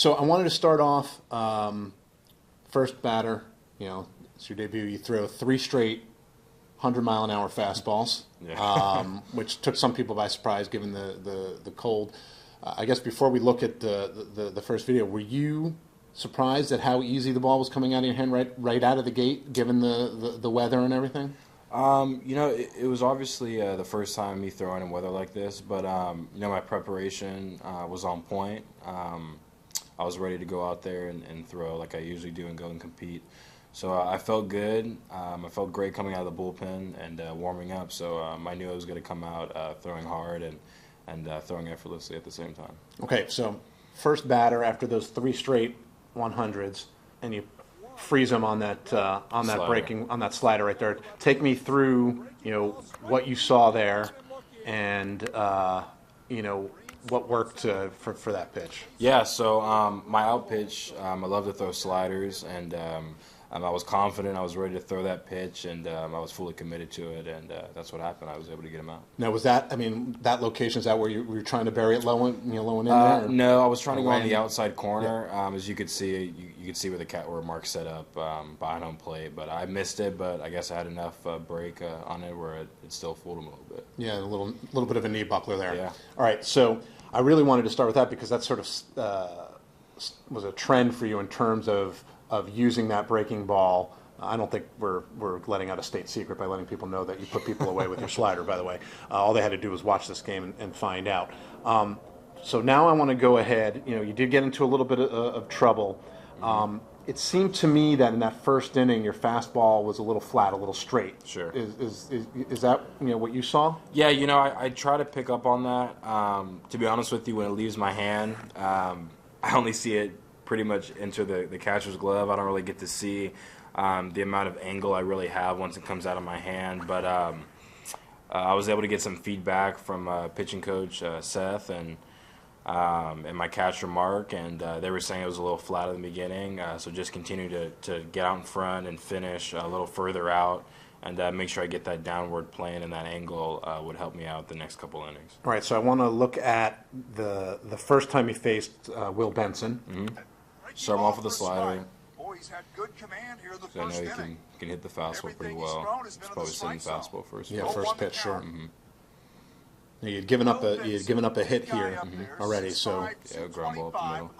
So I wanted to start off, first batter, it's your debut. You throw 3 straight 100-mile-an-hour fastballs, which took some people by surprise given the cold. I guess before we look at the first video, were you surprised at how easy the ball was coming out of your hand right out of the gate, given the weather and everything? It was obviously the first time me throwing in weather like this, but my preparation was on point. I was ready to go out there and throw like I usually do and go and compete. So I felt good. I felt great coming out of the bullpen and warming up. So I knew I was going to come out throwing hard and throwing effortlessly at the same time. Okay, so first batter after those 3 straight 100s, and you freeze them on that slider right there. Take me through what you saw there, and what worked for that pitch. Yeah, so my out pitch, I love to throw sliders, and I was confident. I was ready to throw that pitch, and I was fully committed to it, and that's what happened. I was able to get him out. Now, was that that location, is that where you were trying to bury it low in there? No, I was trying to go on the outside corner. As you could see, you could see where Mark set up behind home plate, but I missed it. But I guess I had enough break on it where it still fooled him a little bit. Yeah, a little bit of a knee buckler there. Yeah. All right, so I really wanted to start with that because that sort of was a trend for you in terms of using that breaking ball. I don't think we're letting out a state secret by letting people know that you put people away with your slider, by the way. All they had to do was watch this game and find out. So now I want to go ahead. You did get into a little bit of trouble. It seemed to me that in that first inning, your fastball was a little flat, a little straight. Sure. Is that what you saw? Yeah, I try to pick up on that. To be honest with you, when it leaves my hand, I only see it pretty much enter the catcher's glove. I don't really get to see the amount of angle I really have once it comes out of my hand. But I was able to get some feedback from pitching coach Seth and my catcher Mark, and they were saying it was a little flat at the beginning. So just continue to get out in front and finish a little further out, and make sure I get that downward plane, and that angle would help me out the next couple innings. All right, so I want to look at the first time you faced Will Benson. Mm-hmm. Start him off with a slider. He's had good command here the So I know you can hit the fastball pretty well. It's probably sitting fastball first. Yeah, first pitch, sure. Mm-hmm. Now, you'd given up a hit here already, so yeah, ground ball up the middle.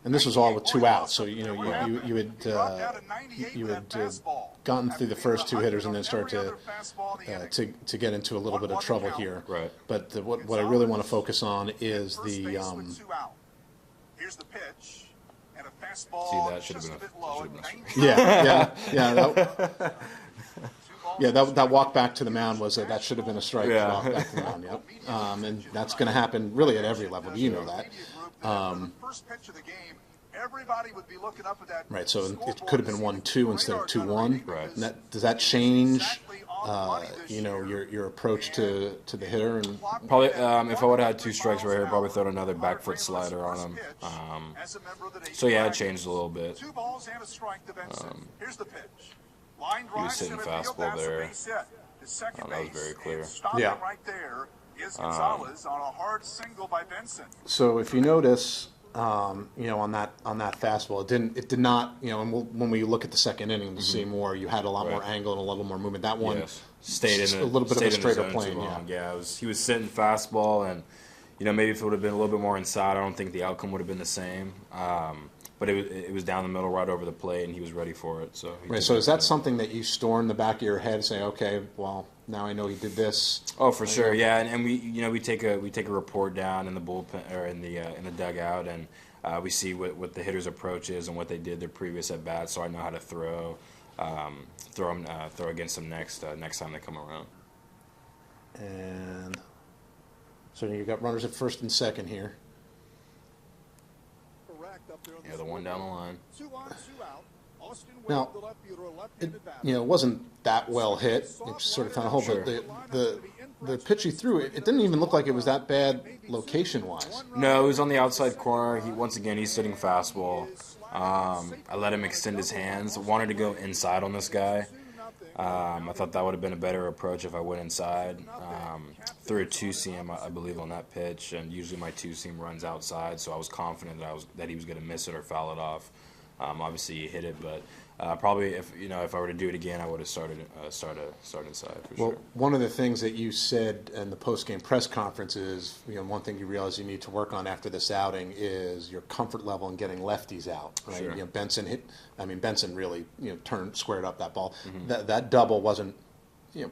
And this was all with 2 outs, so you had gotten through the first 2 hitters and then started to get into a little bit of trouble here. Right. But what I really want to focus on is the. Here's the pitch, and a fastball. See, that should have been a Yeah, that walk back to the mound that should have been a strike. Yeah. Walk back to the mound, yep. And that's going to happen really at every level. You know that. First pitch of the game, everybody would be looking up at that. Right, so it could have been 1-2 instead of 2-1. Right. And does that change, your approach to the hitter? And probably, if I would have had 2 strikes right here, probably thrown another back foot slider on him. So yeah, it changed a little bit. 2 balls and a strike to Benson. Here's the pitch. He was sitting fastball there. That was very clear. Yeah. Right there is Gonzalez on a hard single by Benson. So if you notice, on that fastball, it did not, and when we look at the second inning to see more, you had a lot more angle and a little more movement. That one stayed in a little bit of a straighter plane. Yeah, he was sitting fastball, and maybe if it would have been a little bit more inside, I don't think the outcome would have been the same. But it was down the middle, right over the plate, and he was ready for it. So So is that something that you store in the back of your head, saying, okay, well, now I know he did this? Oh, for sure, yeah. And we take a report down in the bullpen or in the dugout, and we see what the hitter's approach is and what they did their previous at bat. So I know how to throw against them next time they come around. And so you got runners at first and second here. Yeah, the one down the line. Now, it wasn't that well hit. It just sort of found a hole, but the pitch he threw, it didn't even look like it was that bad location-wise. No, it was on the outside corner. He's sitting fastball. I let him extend his hands. I wanted to go inside on this guy. I thought that would have been a better approach if I went inside. Threw a two-seam, I believe, on that pitch, and usually my two-seam runs outside, so I was confident that he was going to miss it or foul it off. Obviously, he hit it, but probably if I were to do it again, I would have started inside for sure. Well, one of the things that you said in the post-game press conference is, one thing you realize you need to work on after this outing is your comfort level in getting lefties out. Right? Sure. Benson really squared up that ball. Mm-hmm. That double wasn't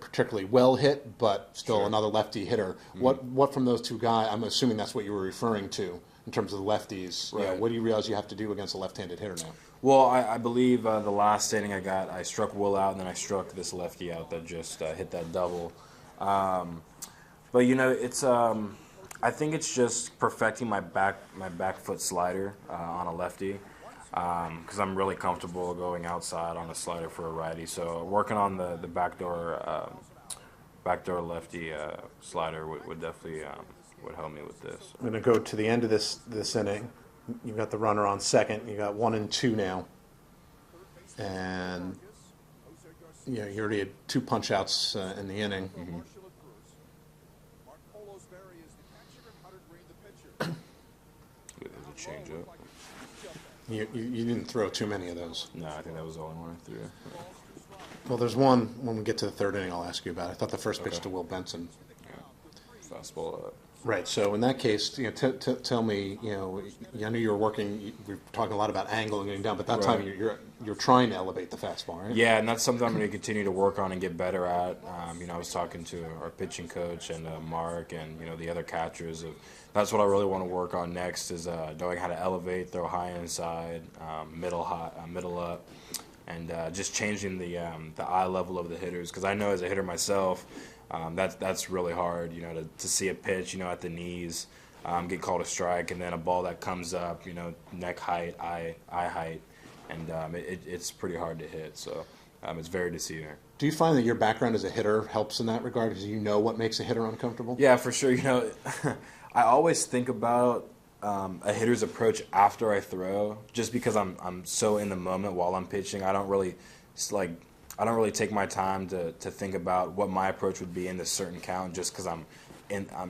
particularly well hit, but still Sure. another lefty hitter. Mm-hmm. What from those two guys? I'm assuming that's what you were referring to in terms of the lefties. Right. What do you realize you have to do against a left-handed hitter now? Well, I believe the last inning I struck Will out, and then I struck this lefty out that just hit that double. But it's I think it's just perfecting my back foot slider on a lefty, because I'm really comfortable going outside on a slider for a righty. So working on the backdoor lefty slider would definitely would help me with this. I'm going to go to the end of this inning. You've got the runner on second. You got 1 and 2 now, and you already had 2 punch outs in the inning. Mm-hmm. There's a change up. You didn't throw too many of those. No, I think that was the only one I threw. Well, there's one when we get to the third inning I'll ask you about. I thought the first pitch to Will Benson. Yeah. Fastball up. Right. So in that case, tell me, I know you were working. We were talking a lot about angle and getting down, but that time you're trying to elevate the fastball, right? Yeah, and that's something I'm going to continue to work on and get better at. I was talking to our pitching coach and Mark and the other catchers. That's what I really want to work on next is knowing how to elevate, throw high inside, middle up, and just changing the eye level of the hitters. Because I know as a hitter myself. That's really hard, to see a pitch, at the knees, get called a strike, and then a ball that comes up, neck height, eye height, and it's pretty hard to hit. So it's very deceiving. Do you find that your background as a hitter helps in that regard because you know what makes a hitter uncomfortable? Yeah, for sure. I always think about a hitter's approach after I throw, just because I'm so in the moment while I'm pitching. I don't really take my time to think about what my approach would be in this certain count, just because I'm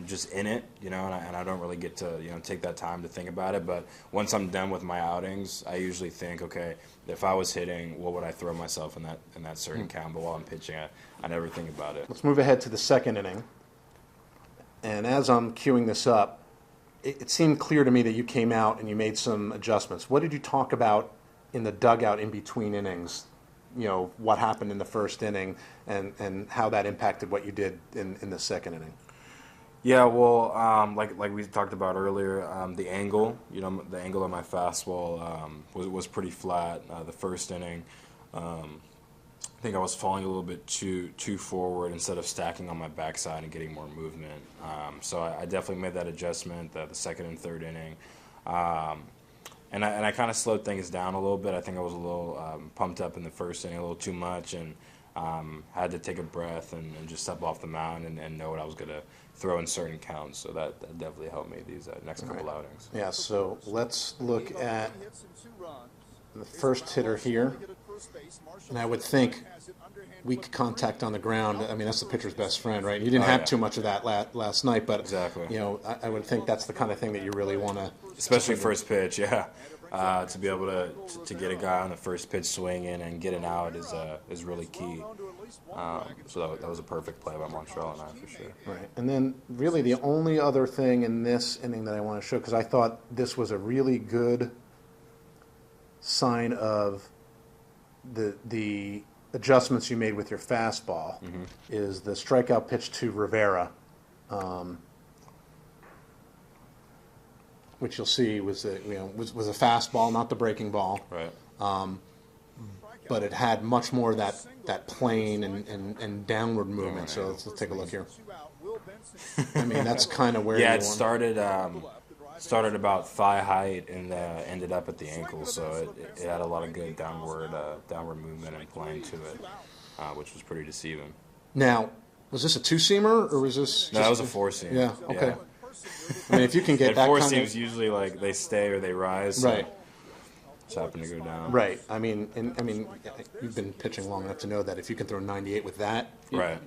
just in it, and I don't really get to take that time to think about it. But once I'm done with my outings, I usually think, okay, if I was hitting, what would I throw myself in that certain count? But while I'm pitching, I never think about it. Let's move ahead to the second inning. And as I'm queuing this up, it seemed clear to me that you came out and you made some adjustments. What did you talk about in the dugout in between innings? What happened in the first inning and how that impacted what you did in the second inning. Yeah, well, like we talked about earlier, the angle, the angle of my fastball was pretty flat the first inning. I think I was falling a little bit too forward instead of stacking on my backside and getting more movement. So I definitely made that adjustment the second and third inning. And I kind of slowed things down a little bit. I think I was a little pumped up in the first inning, a little too much, and had to take a breath and just step off the mound and know what I was going to throw in certain counts. So that definitely helped me these next couple outings. Yeah, so let's look at the first hitter here. And I would think weak contact on the ground. I mean, that's the pitcher's best friend, right? You didn't have too much of that last night, but exactly. I would think that's the kind of thing that you really want to, especially first pitch, yeah. To be able to get a guy on the first pitch swinging and get an out is really key. So that was a perfect play by Montreal and I for sure. Right, and then really the only other thing in this inning that I want to show, because I thought this was a really good sign of the adjustments you made with your fastball, is the strikeout pitch to Rivera, which you'll see was a fastball, not the breaking ball. Right. But it had much more of that plane and downward movement. So let's take a look here. I mean, that's kind of where. Yeah, it started about thigh height and ended up at the ankle, so it had a lot of good downward movement and plane to it, which was pretty deceiving. Now, was this a two-seamer or was this? No, that was a four-seam. Yeah. Okay. I mean, if you can get and that four kind seams of, usually like they stay or they rise. Right. just happened to go down. Right. I mean, you've been pitching long enough to know that if you can throw 98 with that, Right.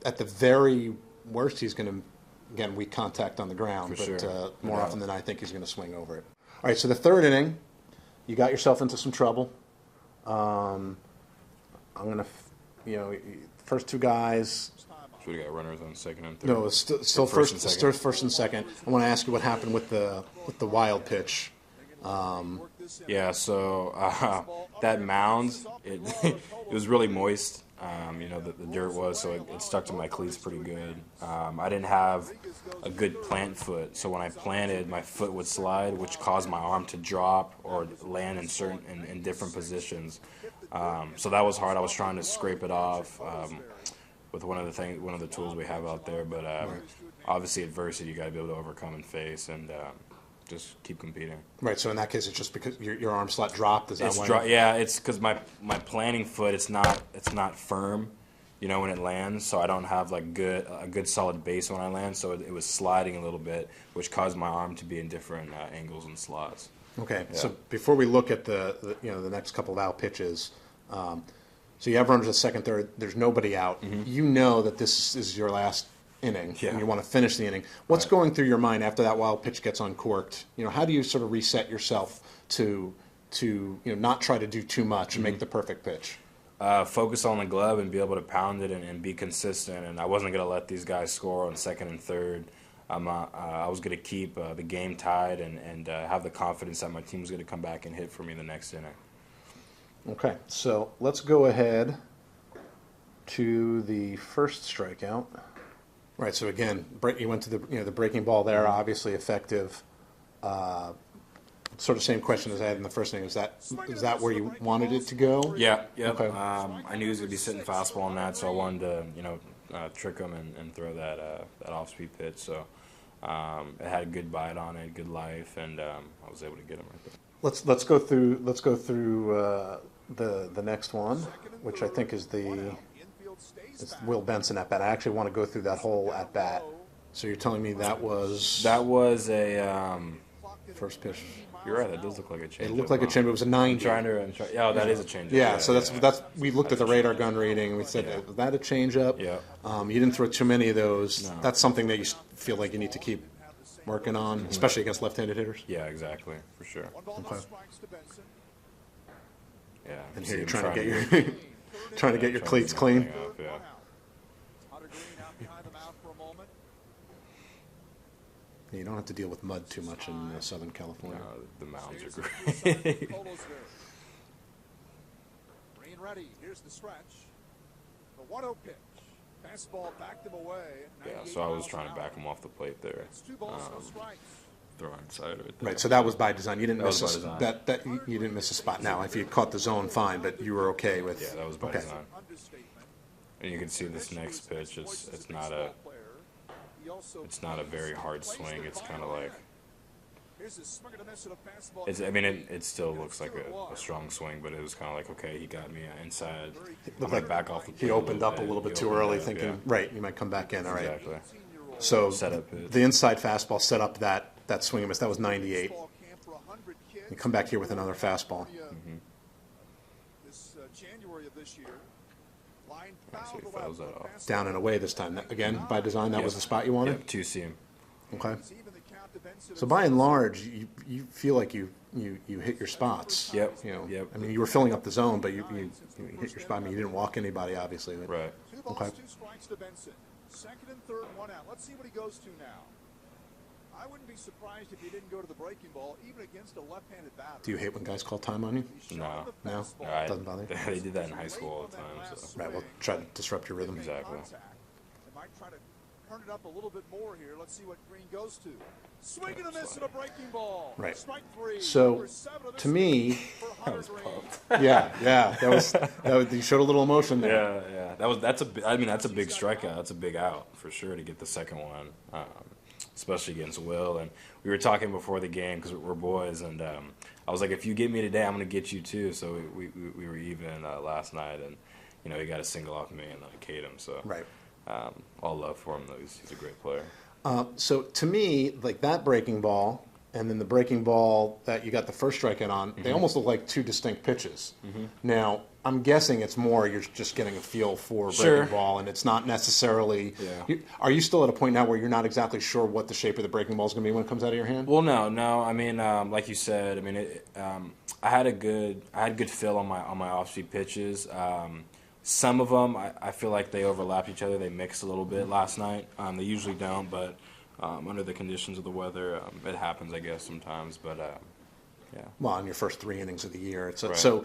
At the very worst, he's going to, again, weak contact on the ground, For but sure. more often than not, I think he's going to swing over it. All right, so the third inning, you got yourself into some trouble. I'm going to, first two guys. So we got runners on second and third. No, it's still First first, and second. still first and second. I want to ask you what happened with the wild pitch. Yeah, so that mound, it it was really moist. The dirt was, so it stuck to my cleats pretty good. I didn't have a good plant foot, so when I planted, my foot would slide, which caused my arm to drop or land in different positions. So that was hard. I was trying to scrape it off with one of the tools we have out there, but obviously adversity you got to be able to overcome and face and. Just keep competing. Right. So in that case, it's just because your arm slot dropped. Is that why? Yeah, it's because my planting foot it's not firm, when it lands. So I don't have like a good solid base when I land. So it was sliding a little bit, which caused my arm to be in different angles and slots. Okay. Yeah. So before we look at the next couple of out pitches, so you have runners at second, third. There's nobody out. Mm-hmm. You know that this is your last inning, Yeah. and you want to finish the inning. What's Right. going through your mind after that wild pitch gets uncorked? How do you sort of reset yourself to not try to do too much and make the perfect pitch? Focus on the glove and be able to pound it and be consistent. And I wasn't going to let these guys score on second and third. I was going to keep the game tied and have the confidence that my team was going to come back and hit for me the next inning. Okay, so let's go ahead to the first strikeout. Right. So again, you went to the breaking ball there, obviously effective. Sort of same question as I had in the first inning. Is that where you wanted it to go? Yeah. Okay. I knew he was going to be sitting fastball on that, so I wanted to trick him and throw that off-speed pitch. So it had a good bite on it, good life, and I was able to get him right there. Let's go through the next one, which I think is it's Will Benson at bat. I actually want to go through that whole at bat. So you're telling me that was a first pitch. You're right. That does look like a change. It looked like a change. It was a 90. Yeah, that is a change. Yeah, so that's we looked at the radar gun reading and we said, was that a changeup? Yeah. You didn't throw too many of those. No. That's something that you feel like you need to keep working on, especially against left-handed hitters. Yeah, exactly, for sure. Okay. Yeah. And See here you're him trying to get your cleats clean. Up, yeah. You don't have to deal with mud too much in Southern California. The mounds are great. Greene ready. Here's the stretch. The 1-0 pitch. Fastball backed him away. Yeah, so I was trying to back him off the plate there. It's 2 balls, no strikes. Throw inside right there. Right, so that was by design. You didn't That miss was by design. that you didn't miss a spot. Now, if you caught the zone, fine, but you were okay with. Yeah, that was by okay. design. And you can see this next pitch. It's not a very hard swing. It's kind of like it still looks like a strong swing, but it was kind of like, okay, he got me inside. I'm gonna back off the plate He opened up a little bit He too opened early, up, thinking, yeah. right, you might come back in. All right. Exactly. So Setup pitch. the inside fastball set up that swing and miss. That was 98. You come back here with another fastball. This January of this year. Line So he fouled fouls the that left. off. Down and away this time. Again, by design, that was the spot you wanted? Yep, 2 seam. Okay. Even the count to Benson. So by and large, you feel like you hit your spots. Yep, Yep. I mean, you were filling up the zone, but you hit your spot. I mean, you didn't walk anybody, obviously. But Right. 2 balls, Okay. 2 strikes to Benson. Second and third, 1 out. Let's see what he goes to now. I wouldn't be surprised if he didn't go to the breaking ball, even against a left-handed batter. Do you hate when guys call time on you? No. No? No, Doesn't bother you? They did that in high school all the time. So. Right, well, try to disrupt your rhythm. Exactly. They might try to turn it up a little bit more here. Let's see what Greene goes to. Swing and a miss and a breaking ball. Right. Strike 3. So, Number 7 of to this me, for Hunter Greene. yeah, that was you showed a little emotion there. Yeah. That's a big strikeout. That's a big out for sure to get the second one, especially against Will. And we were talking before the game because we're boys, and I was like, if you get me today, I'm going to get you too. So we were even last night, and he got a single off me, and I K'd him. So Right. all love for him though. He's a great player. So to me, like that breaking ball, and then the breaking ball that you got the first strikeout on, they almost look like two distinct pitches. Now, I'm guessing it's more you're just getting a feel for breaking ball, and it's not necessarily. Yeah. Are you still at a point now where you're not exactly sure what the shape of the breaking ball is going to be when it comes out of your hand? Well, no. I mean, like you said, I mean, I had good feel on my off-speed pitches. Some of them, I feel like they overlapped each other. They mixed a little bit last night. They usually don't, but under the conditions of the weather, it happens, I guess, sometimes. But yeah. Well, in your first 3 innings of the year, it's Right. so.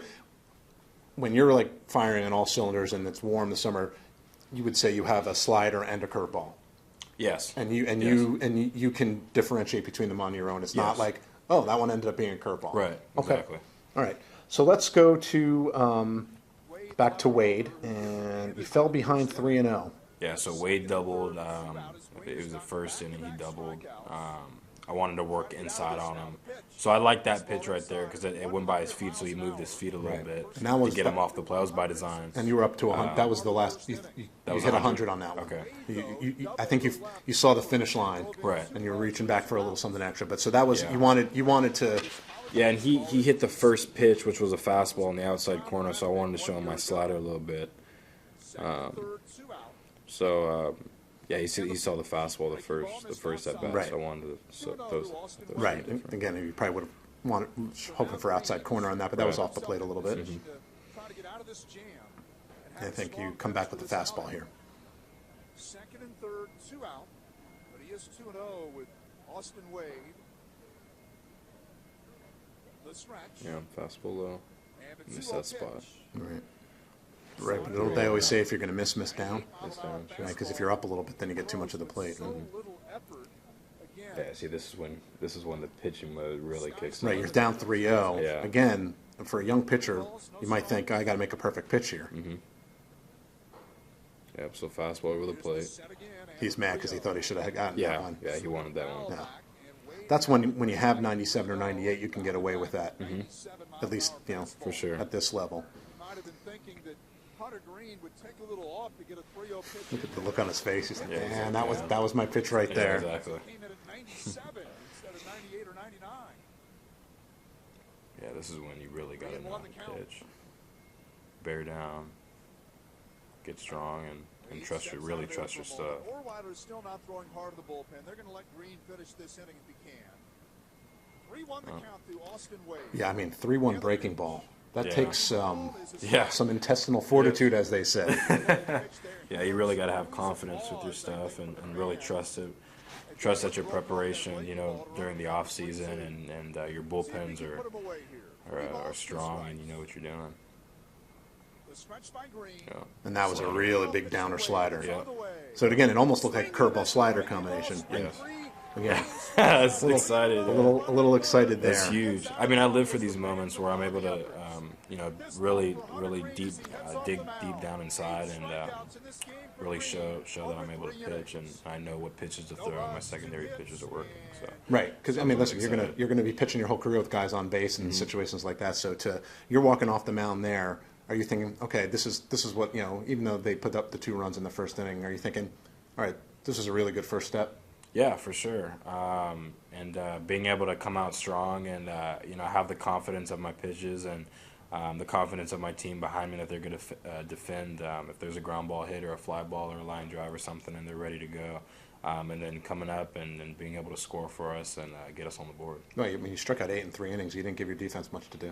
When you're like firing on all cylinders and it's warm this summer, you would say you have a slider and a curveball, Yes. and you can differentiate between them on your own. It's not Yes. like, oh, that one ended up being a curveball. Right. Okay. Exactly. All right. So let's go to back to Wade, and you fell behind 3-0. Yeah, so Wade doubled. It was the first inning he doubled. I wanted to work inside on him. So I liked that pitch right there because it went by his feet, so he moved his feet a little bit And that was to get him off the play. That was by design. And you were up to 100. That was the last. You was hit 100 on that one. Okay. I think you saw the finish line. Right. And you were reaching back for a little something extra. But so that was Yeah. you wanted to. Yeah, and he hit the first pitch, which was a fastball in the outside corner, so I wanted to show him my slider a little bit. Yeah, he saw the fastball the first at bat, Right. so I wanted to those. Right. Again, you probably would have wanted hoping for outside corner on that, but that was Right. off the plate a little bit. Try to get out of this jam. I think you come back with the fastball here. Second and third, 2 out. But he is 2-0 with Austin Wade. The stretch. Yeah, fastball low. And a Missed 2-0 that spot. pitch. Right. Right, but don't they always say if you're going to miss down? Miss down. Right, because if you're up a little bit, then you get too much of the plate. So little effort. Again, Yeah, see, this is when the pitching mode really kicks in. Right, you're down 3-0. Yeah. Again, for a young pitcher, you might think, I got to make a perfect pitch here. Yep, so fastball over the plate. set again. And He's mad because he thought he should have gotten that Yeah, one. yeah, he wanted that one. Yeah. That's when you have 97 or 98, you can get away with that. At least, For sure. at this level. Might have been thinking that Hunter Greene would take a little off to get a 3-0 pitch. Look at the look on his face. He's like, Yeah, man, exactly. that was my pitch right Yeah, there. exactly. Came in at 97 instead of 98 or 99. Yeah, this is when you really got to know how to pitch. Bear down, get strong, and really trust your stuff. Orwiler is still not throwing hard in the bullpen. They're going to let Greene finish this inning if he can. 3-1 the count to Austin Wade. Yeah, I mean, 3-1 breaking ball. That Yeah. takes Yeah. some intestinal fortitude, as they say. Yeah, you really got to have confidence with your stuff and really trust it. Trust that your preparation, during the off season and your bullpens Put him away here. are strong and you know what you're doing. The stretch by Greene. Yeah. And that was a really big downer slider. Yeah. So again, it almost looked like a curveball slider combination. Yeah. Again, That's excited. a little excited there. That's huge. I mean, I live for these moments where I'm able to, really dig deep down inside and really show that I'm able to pitch and I know what pitches to throw and my secondary pitches are working. So Right, because I mean, listen, you're gonna be pitching your whole career with guys on base in situations like that. So you're walking off the mound there. Are you thinking, okay, this is what even though they put up the 2 runs in the first inning, are you thinking, all right, this is a really good first step? yeah, for sure. And being able to come out strong and have the confidence of my pitches and the confidence of my team behind me that they're going to defend if there's a ground ball hit or a fly ball or a line drive or something and they're ready to go. And then coming up and being able to score for us and get us on the board. No, I mean, you struck out 8 in 3 innings. You didn't give your defense much to do.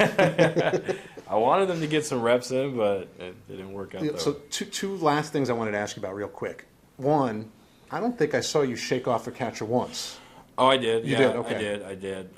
I wanted them to get some reps in, but it didn't work out. So two last things I wanted to ask you about real quick. One, I don't think I saw you shake off a catcher once. Oh, I did. You Yeah, did? Okay. I did.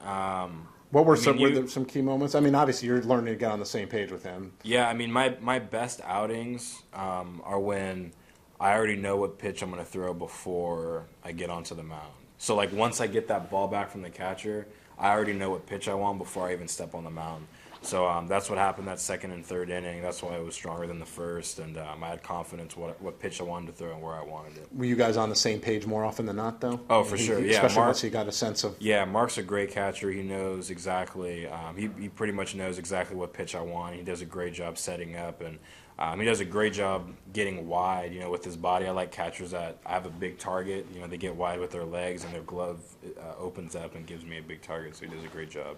What were I mean, were there some key moments? I mean, obviously you're learning to get on the same page with him. Yeah, I mean, my best outings are when I already know what pitch I'm going to throw before I get onto the mound. So, like, once I get that ball back from the catcher, I already know what pitch I want before I even step on the mound. So that's what happened that second and third inning. That's why it was stronger than the first, and I had confidence what pitch I wanted to throw and where I wanted it. Were you guys on the same page more often than not, though? Oh, for sure. Yeah, especially Mark- once you got a sense of. Yeah, Mark's a great catcher. He knows exactly. He pretty much knows exactly what pitch I want. He does a great job setting up, and He does a great job getting wide, with his body. I like catchers that I have a big target. They get wide with their legs, and their glove opens up and gives me a big target. So he does a great job.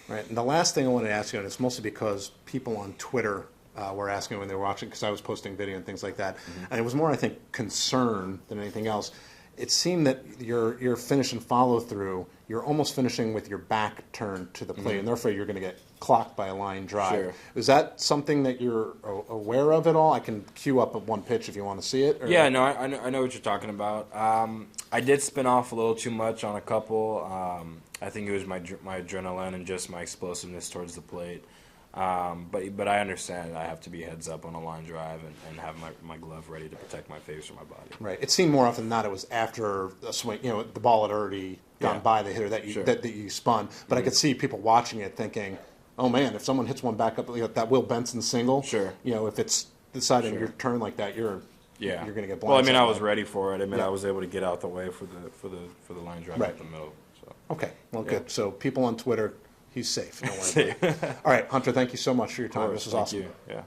Right. And the last thing I wanted to ask you, and it's mostly because people on Twitter were asking when they were watching, because I was posting video and things like that, and it was more, I think, concern than anything else. It seemed that your finish and follow through, you're almost finishing with your back turned to the plate, and therefore you're going to get clocked by a line drive. Sure. Is that something that you're aware of at all? I can cue up one pitch if you want to see it. Or? Yeah, no, I know what you're talking about. I did spin off a little too much on a couple. I think it was my adrenaline and just my explosiveness towards the plate. But I understand I have to be heads up on a line drive and have my glove ready to protect my face or my body. Right. It seemed more often than not it was after a swing, the ball had already gone by the hitter that you that you spun. But I could see people watching it thinking, oh man, if someone hits one back up, that Will Benson single, if it's deciding your turn like that, you're going to get blindsided. Well, I mean, I was ready for it. I mean, I was able to get out the way for the line drive up the middle. So. Okay. Well, good. So people on Twitter, he's safe. Don't worry about it. All right, Hunter, thank you so much for your time. This was awesome. Thank you. Yeah.